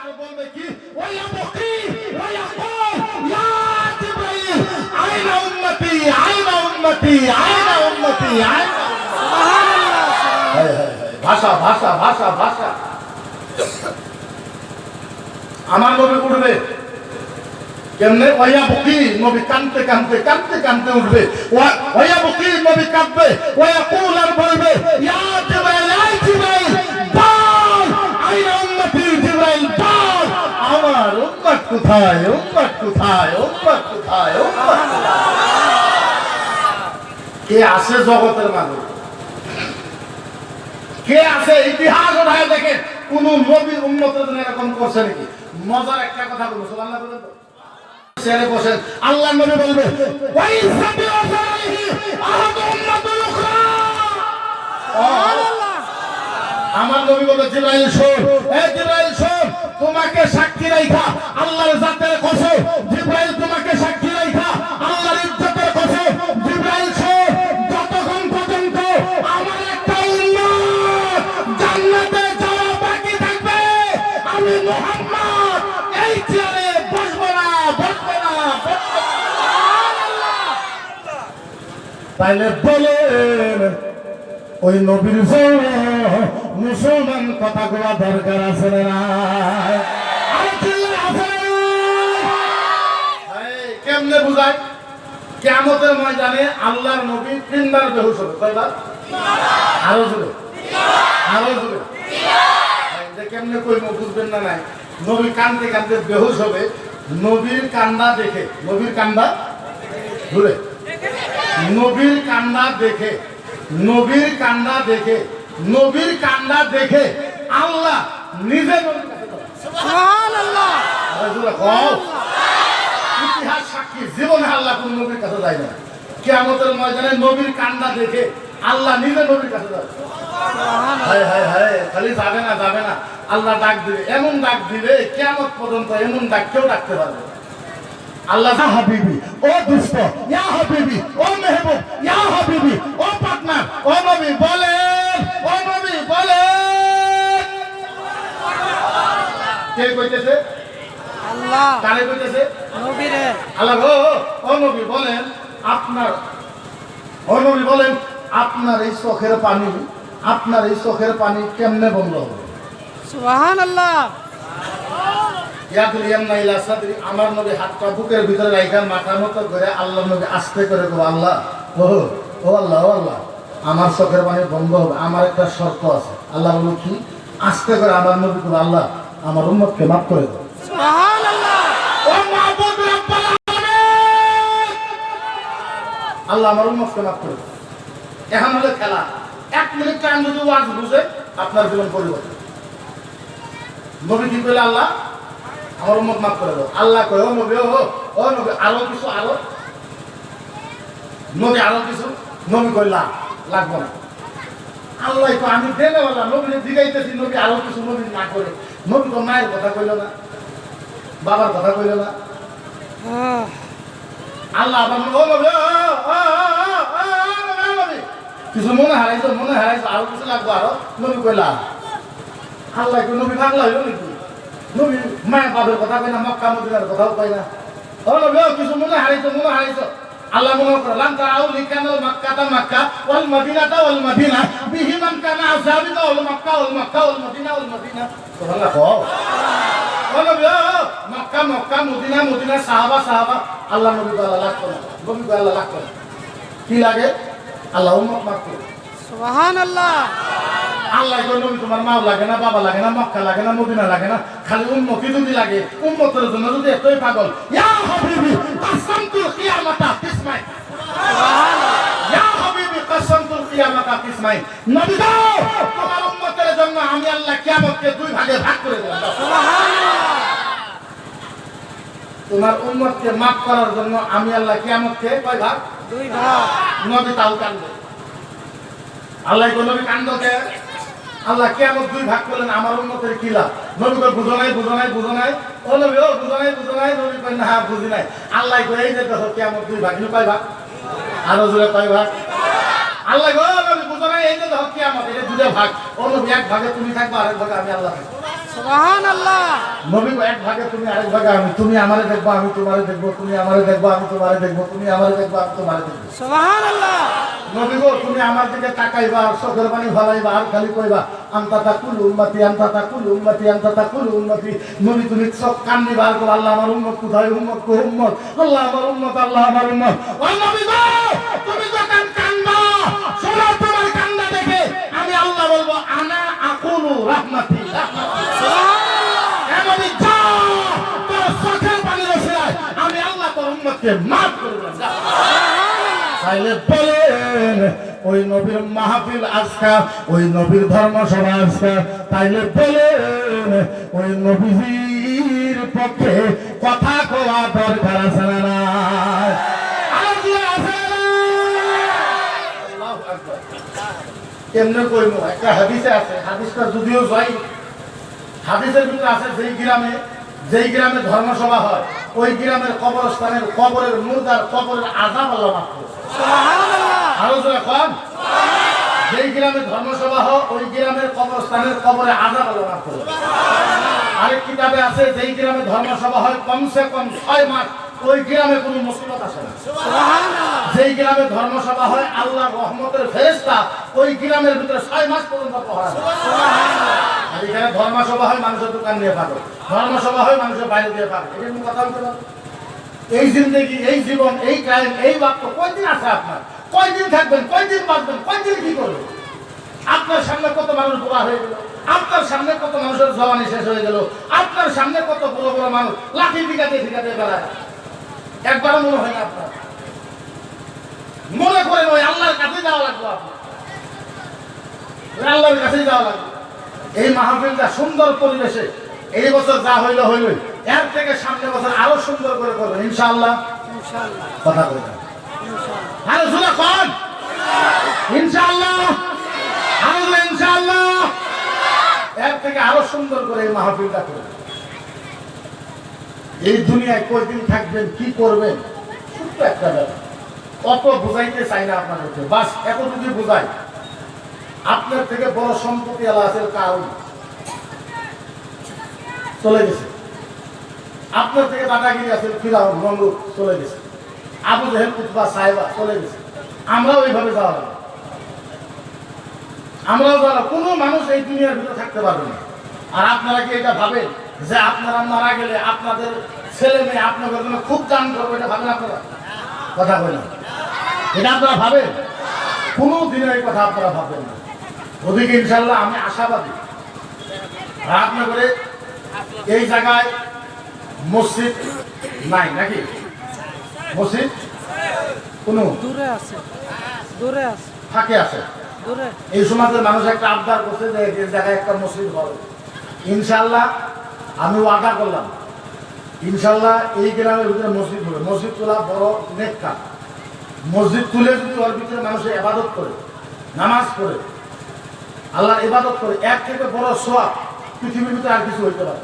আর বলবে কি ওয়া বকি ওয়া ইয়াকুল ইয়া জিবরাইল আইনা উম্মতি আইনা উম্মতি আইনা উম্মতি আইনা সুবহানাল্লাহ। ভাষা ভাষা ভাষা ভাষা। আমার নবী উঠবে কেমনে? ওয়া বকি, নবী কাঁদতে কাঁদতে কাঁদতে কাঁদতে উঠবে। ওয়া বকি, নবী কাঁদবে। ওয়া ইয়াকুল, আর বলবে ইয়া জিবরাইল আই জিবরাইল বল আইনা উম্মতি জিবরাইল বল আমার উম্মত কোথায়, উম্মত কোথায়, উম্মত কোথায়, উম্মত কে আছে জগতের মাঝে? কে আছে? ইতিহাস উঠায় দেখেন কোন নবীর উম্মতের জন্য এরকম করছে নাকি? মজার একটা কথা বলবো, সুবহানাল্লাহ বলেন তো। চেয়ারে বসেন, আল্লাহ নবী বলবে ওয়াইসাবি ওয়াসাইহি আহাদ উম্মাতুল উখরা। আমার নবী বলে জিবরাইল শোন, এ জিবরাইল শোন, তোমাকে সাক্ষী রাখা আল্লাহর জাতের কসম, জিবরাইল তোমাকে সাক্ষী রাখা আল্লাহর ইজ্জতের কসম, জিবরাইল শোন, যতক্ষণ পর্যন্ত আমার একটা উম্মত জান্নাতে যাওয়া বাকি থাকবে আমি মুহাম্মদ এই চেয়ারে বসবো না, বসবো না, বসবো না। তাইলে বলেন ওই নবীর জন্য মুসলমান কথা বলা দরকার আছে না? কেমনে বুঝায়? কিয়ামতের ময়দানে আল্লাহর নবী তিনবার বেহুশ হবে। কয়বার? আরো জোরে, আরো জোরে। কেমনে কইব বুঝবেন না? নাই, নবী কান্দতে কান্দতে বেহুশ হবে। নবীর কান্না দেখে, নবীর কান্না ঘুরে, নবীর কান্না দেখে, নবীর কান্না দেখে, নবীর কান্না দেখে আল্লাহ নিজে নবীর কাছে যাবে। সুবহানাল্লাহ। ইতিহাস সাক্ষী, জীবনে আল্লাহ কোন নবীর কাছে যায় না। কিয়ামতের ময়দানে নবীর কান্না দেখে আল্লাহ নিজে নবীর কাছে যাবে। হায় হায় হায়, খালি যাবে না, যাবে না, আল্লাহ ডাক দিবে, এমন ডাক দিবে কিয়ামত পর্যন্ত এমন ডাক কেউ ডাকতে পারবে। আল্লাহ ইয়া হাবিবি, ও দুষ্ট, ইয়া হাবিবি, ও মেহবুব, ইয়া হাবিবি, ও পার্টনার, ও নবী বলেন, ও নবী বলেন। কে কইতেছে? আল্লাহ। কারে কইতেছে? নবীরে। আল্লাহ গো, ও নবী বলেন আপনার, ও নবী বলেন আপনার এই চোখের পানি, আপনার এই চোখের পানি কেমনে বন্ধ হবে? সুবহানাল্লাহ। আমার নবী হাতটা বুকের ভিতরে রাইখা মাথার মতো করে আল্লাহ নবী আস্তে করে গো আল্লাহ, ও ও আল্লাহ, ও আল্লাহ, আমার চোখের পানি বন্ধ হবে, আমার একটা শর্ত আছে। আল্লাহ বলল কি? আস্তে করে আমার নবী করে আল্লাহ আমার উম্মতকে মাফ করে দাও। সুবহানাল্লাহ। ও মাবুদ রব্বুল আলামিন, আল্লাহ আমার উম্মতকে মাফ করে দাও। এখন হলো খেলা। 1 মিনিট টাইম যদি ওয়াজ বুঝে আপনার জীবন পরিবর্তন। নবী কি বলে? আল্লাহ আমার উম্মত মাফ করে দাও। আল্লাহ কয় ও নবী, ও নবী আরো কিছু, আরো নবী আরো কিছু। নবী কই লাগবে না। আল্লাহ তো আমি দেবে বলা নবী জিগাইতেছি, নবী আরো কিছু। নবী না করে, নবী তো মায়ের কথা কইল না, বাবার কথা কইল না। আল্লাহ আবার ও নবী, কিছু মনে হারাইছো, মনে হারাইছো, আরো কিছু লাগবে আরো। নবী কইলা আল্লাহ কই নবী পাগলা হইল নাকি? নবী মায়ের বাবার কথা কয় না, মক্কা মদিনার কথাও কয় না। ও নবী কিছু মনে হারাইছো, মনে হারাইছো। আল্লাহ মনে করলাম তারাও লিখানো মক্কাটা মক্কা ওয়াল মদিনাটা ওয়াল মদিনা বিহি মান কানা আসাবিতা ওয়াল মক্কা ওয়াল মক্কা ওয়াল মদিনা ওয়াল মদিনা। সুবহানাল্লাহ। ও নবী মক্কা মক্কা, মদিনা মদিনা, সাহাবা সাহাবা। আল্লাহ নবী কয় আল্লাহ লাগতো না, নবী কয় আল্লাহ লাগতো না। কি লাগে? আল্লাহ উম্মত মাফ করে। সুবহানাল্লাহ। আল্লাহ কই নবী তোমার মা লাগে না, বাবা লাগে না, মক্কা লাগে না, মদিনা লাগে না, খালি উম্মতি যদি লাগে। উম্মতের জন্য যদি এতই পাগল, ইয়া হাবিবি কাসামতুল কিয়ামাতা কিসমাই। সুবহানাল্লাহ। ইয়া হাবিবি কাসামতুল কিয়ামাতা কিসমাই। নবী গো তোমার উম্মতের জন্য আমি আল্লাহ কিয়ামতকে 2 ভাগে ভাগ করে দেব। সুবহানাল্লাহ। তোমার উম্মতকে মাফ করার জন্য আমি আল্লাহ কিয়ামতকে কয় ভাগ? 2 ভাগ। নবী তাও কান্দে। আল্লাহ কই নবী কান্দকে আল্লাহ কিয়ামত 2 ভাগ করলেন, আমার উম্মতের কি লাভ? নবী কই বুঝো নাই, বুঝো নাই, বুঝো নাই। ও নবী ও বুঝো নাই, বুঝো নাই। নবী কই না বুঝি নাই। আল্লাহ কই এই যে দেখো কিয়ামত 2 ভাগ। কয় ভাগ? আরো জোরে কয় ভাগ? আল্লাহ গো নবী বুঝো নাই, এই যে দেখো কিয়ামত এটা 2 ভাগ। ও নবী 1 ভাগে তুমি থাকবা, আরেক ভাগে আমি আল্লাহ থাকব। সুবহানাল্লাহ। নবী এক ভাগে তুমি আরেক ভাগে আমি, তুমি আমারে দেখবা আমি তোমারে দেখবো, তুমি আমারে দেখবা আমি তোমারে দেখবো, তুমি আমারে দেখবা আমি তোমারে দেখবো। সুবহানাল্লাহ। নবী গো তুমি আমার দিকে তাকাইবা আর চোখের পানি ফলাইবা আর খালি কইবা আনতা তাকুল উম্মতি আনতা তাকুল উম্মতি আনতা তাকুল উম্মতি। নবী তুমি চোখ কান দিবা আর কইবা আল্লাহ আমার উম্মত কোথায়, উম্মত কো উম্মত, আল্লাহ আমার উম্মত, আল্লাহ আমার উম্মত। ও নবী গো তুমি যখন কান্দা শোনো তোমার কান্না দেখে আমি আল্লাহ বলবো আনা আকুলু রাহমাতি আমি আল্লাহ তোর উম্মতকে মাফ করে দিলাম। তাইলে বলেন ওই নবীর মাহফিল আজকা, ওই নবীর ধর্মসভা আজকা, তাইলে বলেন ওই নবীর পক্ষে কথা কোয়া দরকার আছে না নাই? কেমনে কইব? একটা হাদিসে আছে, হাদিসটা যদিও যাই হাদিসের ভিতরে আছে যেই গ্রামে ধর্মসভা হয় ওই গ্রামের কবরস্থানের কবরের মুর্দার কবরের আযাব আল্লাহ মাফ করে। সুবহানাল্লাহ। আরো জোরে কোন? যেই গ্রামে ধর্মসভা হয় ওই গ্রামের কবরস্থানের কবরের আযাব আল্লাহ মাফ করে। আরেক কিতাবে আছে যেই গ্রামে ধর্মসভা হয় কমসে কম 6 মাস ওই গ্রামে কোনো মুসিবত আসে না। সুবহানাল্লাহ। যেই গ্রামে ধর্মসভা হয় আল্লাহর রহমতের ফেরেশতা ওই গ্রামের ভিতরে 6 মাস পর্যন্ত পহরা দেয়। সুবহানাল্লাহ। আর এখানে ধর্মসভা হয় মানুষের দোকান নিয়ে পাবে, ধর্মসভা হয় মানুষের বাইরে দিয়ে পাবে। এটা কোনো কথা বলতে পারবে? এই জিন্দেগি, এই জীবন, এই টাইম, এই বাক্য কয়দিন আছে আপনার? কয়দিন থাকবেন, কয়দিন বাঁচবেন, কয়দিন কি করবেন? আপনার সামনে কত মানুষ বুড়া হয়ে গেল, আপনার সামনে কত মানুষের জওয়ানি শেষ হয়ে গেল, আপনার সামনে কত বড় বড় মানুষ লাঠি ঠিকাতে বেড়ায়। একবারও মনে হয় না আপনার? মনে করেন ওই আল্লাহর কাছে যাওয়া লাগবে, আপনার আল্লাহর কাছে যাওয়া লাগবে। এই মাহফিলটা সুন্দর পরিবেশে এই বছর যা হইল এর থেকে সামনে বছর আরো সুন্দর করে করবেন ইনশাআল্লাহ। ইনশাআল্লাহ। কথা বলেন ইনশাআল্লাহ। আরো জোরে কোন? ইনশাআল্লাহ। আরো জোরে ইনশাআল্লাহ। এর থেকে আরো সুন্দর করে এই মাহফিলটা করবেন। এই দুনিয়ায় কয়দিন থাকবেন, কি করবেন, ছোট্ট একটা ব্যাপার। অত বুঝাইতে চাই না আপনাদেরকে, বাস এতটুকু বুঝাই আপনার থেকে বড় সম্পত্তি আল্লাহ আছে কারণ চলে গেছে, আপনার থেকে দাদাগিরি আছে ফিরাউন নমরুদ চলে গেছে, আবু জেহেল উতবা সাহেবা চলে গেছে। আমরাও ওইভাবে যাওয়া লাগবে, আমরাও যাওয়া। কোনো মানুষ এই দুনিয়ার ভিতরে থাকতে পারবে না। আর আপনারা কি এটা ভাবেন যে আপনারা মারা গেলে আপনাদের ছেলে মেয়ে আপনাদের জন্য খুব দান করবে? এটা ভাবেন আপনারা? কথা বলেন, এটা আপনারা ভাবেন? কোনো দিনের এই কথা আপনারা ভাববেন না। ওদিকে ইনশাল্লাহ আমি আশাবাদী রাতনগরে এই জায়গায় মসজিদ নাই নাকি? মসজিদ কোনো দূরে আছে, দূরে আছে, ফাঁকে আছে। দূরে এই সমাজের মানুষ একটা আবদার করছে যে এই জায়গায় একটা মসজিদ হবে। ইনশাল্লাহ আমি ওয়াদা করলাম ইনশাল্লাহ এই গ্রামের ভিতরে মসজিদ হবে। মসজিদ তোলা বড় নেক কাজ। মসজিদ তুলে যদি ওর ভিতরে মানুষের ইবাদত করে, নামাজ পড়ে, আল্লাহর ইবাদত করে, এর থেকে বড় সওয়াব পৃথিবীর ভিতরে আর কিছু হইতে পারে।